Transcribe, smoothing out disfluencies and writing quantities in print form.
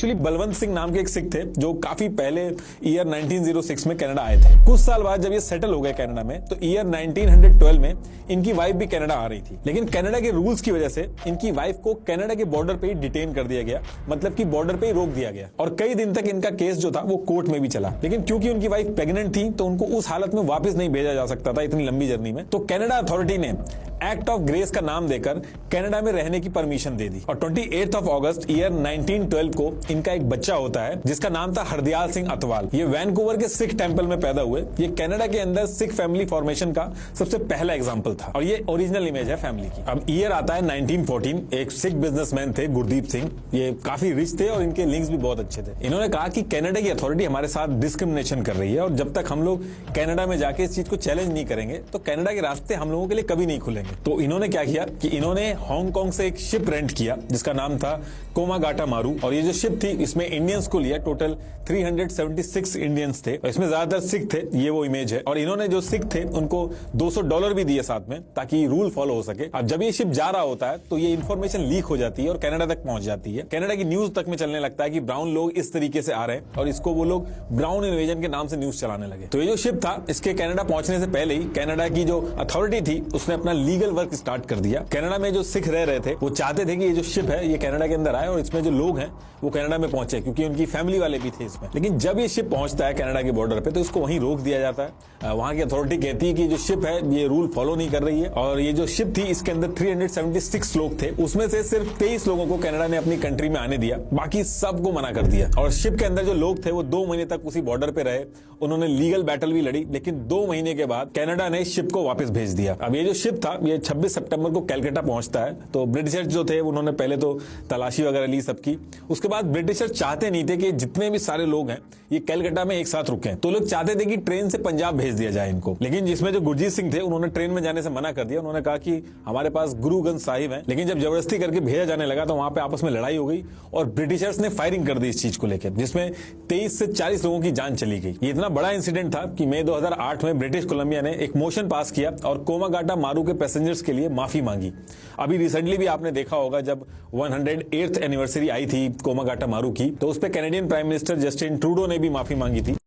Actually Balwant Singh नाम के एक सिख थे जो काफी पहले ईयर 1906 में कनाडा आए थे। कुछ साल बाद जब ये सेटल हो गए कनाडा में तो ईयर 1912 में इनकी वाइफ भी कनाडा आ रही थी, लेकिन कनाडा के रूल्स की वजह से इनकी वाइफ को कनाडा के बॉर्डर पे ही डिटेन कर दिया गया, मतलब कि बॉर्डर पे ही रोक दिया गया और कई दिन तक इनका केस जो था वो कोर्ट में भी चला। लेकिन क्योंकि उनकी वाइफ प्रेग्नेंट थी तो उनको उस हालत में वापस नहीं भेजा जा सकता था इतनी लंबी जर्नी में, तो कनाडा अथॉरिटी ने एक्ट ऑफ ग्रेस का नाम देकर कनाडा में रहने की परमिशन दे दी और 28 अगस्त ईयर 1912 को इनका एक बच्चा होता है जिसका नाम था हरदयाल सिंह अतवाल। ये वैनकूवर के सिख टेंपल में पैदा हुए। ये कनाडा के अंदर सिख फैमिली फॉर्मेशन का सबसे पहला एग्जांपल था और ये ओरिजिनल इमेज है फैमिली की। अब ईयर आता है 1914। एक सिख बिजनेसमैन थे गुरदीप सिंह, ये काफी रिच थे और इनके लिंक्स भी बहुत अच्छे थे। इन्होंने कहा कि कनाडा की अथॉरिटी हमारे साथ डिस्क्रिमिनेशन कर रही है और जब तक हम लोग कनाडा में जाके इस चीज को चैलेंज नहीं करेंगे तो कनाडा के रास्ते हम लोगों के लिए कभी नहीं खुलेंगे। तो इन्होंने क्या किया कि इन्होंने हांगकांग से एक शिप रेंट किया जिसका नाम था कोमागाटा मारू और ये जो शिप थी इसमें इंडियंस को लिया। टोटल 376 इंडियंस थे और इसमें ज्यादातर सिख थे, ये वो इमेज है। और इन्होंने जो सिख थे उनको $200 भी दिए साथ में ताकि रूल फॉलो हो सके। अब जब ये शिप जा रहा होता है तो ये इन्फॉर्मेशन लीक हो जाती है और कनाडा तक पहुंच जाती है। कनाडा की न्यूज तक में चलने लगता है कि ब्राउन लोग इस तरीके से आ रहे हैं और इसको वो लोग ब्राउन इन्वेजन के नाम से न्यूज चलाने लगे। तो ये जो शिप था इसके कनाडा पहुंचने से पहले ही कनाडा की जो अथॉरिटी थी उसने अपना लीगल वर्क स्टार्ट कर दिया। कनाडा में जो सिख रह रहे थे वो चाहते थे कि ये जो शिप है ये कनाडा के अंदर आए और इसमें जो लोग हैं वो कनाडा में पहुंचे क्योंकि उनकी फैमिली वाले भी थे इसमें। लेकिन जब ये शिप पहुंचता है कनाडा के बॉर्डर पे तो इसको वहीं रोक दिया जाता है। वहां की अथॉरिटी कहती है कि जो शिप है ये रूल फॉलो नहीं कर रही है और ये जो शिप थी इसके अंदर 376 लोग थे, उसमें से सिर्फ 23 लोगों को कनाडा ने अपनी कंट्री में आने दिया, बाकी सबको मना कर दिया। और शिप के अंदर जो लोग थे वो 2 महीने तक उसी बॉर्डर पे रहे। उन्होंने लीगल बैटल भी लड़ी, लेकिन 2 महीने के बाद कनाडा ने शिप को वापस भेज दिया। अब ये जो शिप था ये 26 सितंबर को कलकत्ता पहुंचता है। तो ब्रिटिशर्स जो थे उन्होंने पहले तो तलाशी वगैरह ली सबकी। उसके बाद ब्रिटिशर्स चाहते नहीं थे कि जितने भी सारे लोग हैं ये कलकत्ता में एक साथ रुके, तो लोग चाहते थे कि ट्रेन से पंजाब भेज दिया जाए इनको। लेकिन जिसमें जो गुरजीत सिंह थे उन्होंने ट्रेन में जाने से मना कर दिया। उन्होंने कहा कि हमारे पास गुरुगंज साहिब है। लेकिन जब जबरदस्ती करके भेजा जाने लगा तो वहां पे आपस में लड़ाई हो गई और ब्रिटिशर्स ने फायरिंग कर दी इस चीज को लेकर, जिसमें 23 से 40 लोगों की जान चली गई। ये इतना बड़ा इंसिडेंट था कि मई 2008 में ब्रिटिश कोलंबिया ने एक मोशन पास किया और कोमागाटा मारू के पैसेंजर्स के लिए माफी मांगी। अभी रिसेंटली भी आपने देखा होगा जब 108th एनिवर्सरी आई थी कोमागाटा मारू की, तो उस पर Canadian prime minister Justin Trudeau ने भी माफी मांगी थी।